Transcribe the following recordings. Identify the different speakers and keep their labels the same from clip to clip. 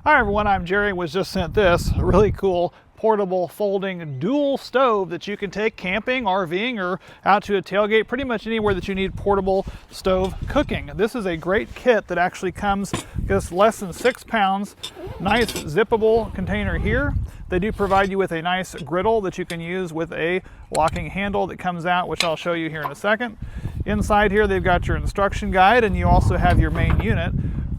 Speaker 1: Hi everyone, I'm Jerry. Was just sent this really cool portable folding dual stove that you can take camping, RVing, or out to a tailgate, pretty much anywhere that you need portable stove cooking. This is a great kit that actually comes just less than 6 pounds. Nice zippable container here. They do provide you with a nice griddle that you can use with a locking handle that comes out, which I'll show you here in a second. Inside here they've got your instruction guide, and you also have your main unit.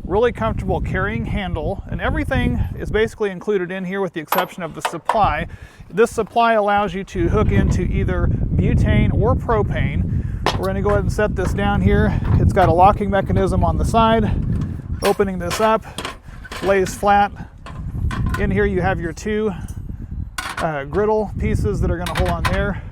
Speaker 1: Really comfortable carrying handle, and everything is basically included in here with the exception of the supply. This supply allows you to hook into either butane or propane. We're going to go ahead and set this down here. It's got a locking mechanism on the side. Opening this up, lays flat. In here you have your two griddle pieces that are going to hold on there,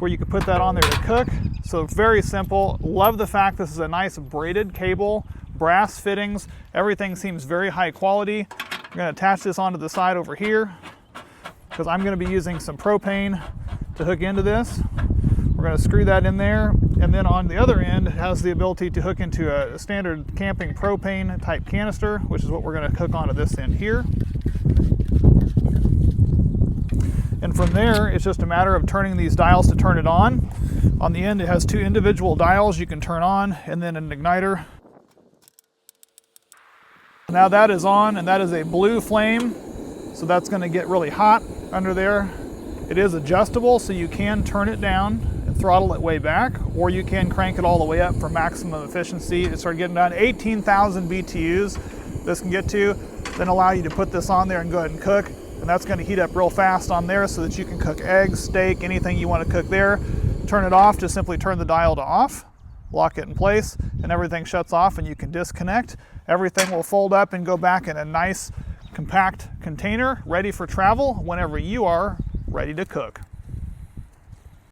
Speaker 1: where you can put that on there to cook. So very simple. Love the fact this is a nice braided cable, brass fittings. Everything seems very high quality. I'm going to attach this onto the side over here because I'm going to be using some propane to hook into this. We're going to screw that in there, and then on the other end it has the ability to hook into a standard camping propane type canister, which is what we're going to hook onto this end here. And from there, it's just a matter of turning these dials to turn it on. On the end, it has two individual dials you can turn on, and then an igniter. Now that is on, and that is a blue flame, so that's going to get really hot under there. It is adjustable, so you can turn it down and throttle it way back, or you can crank it all the way up for maximum efficiency. It started getting down 18,000 BTUs this can get to, then allow you to put this on there and go ahead and cook. And that's going to heat up real fast on there so that you can cook eggs, steak, anything you want to cook there. Turn it off, just simply turn the dial to off, lock it in place, and everything shuts off and you can disconnect. Everything will fold up and go back in a nice compact container ready for travel whenever you are ready to cook.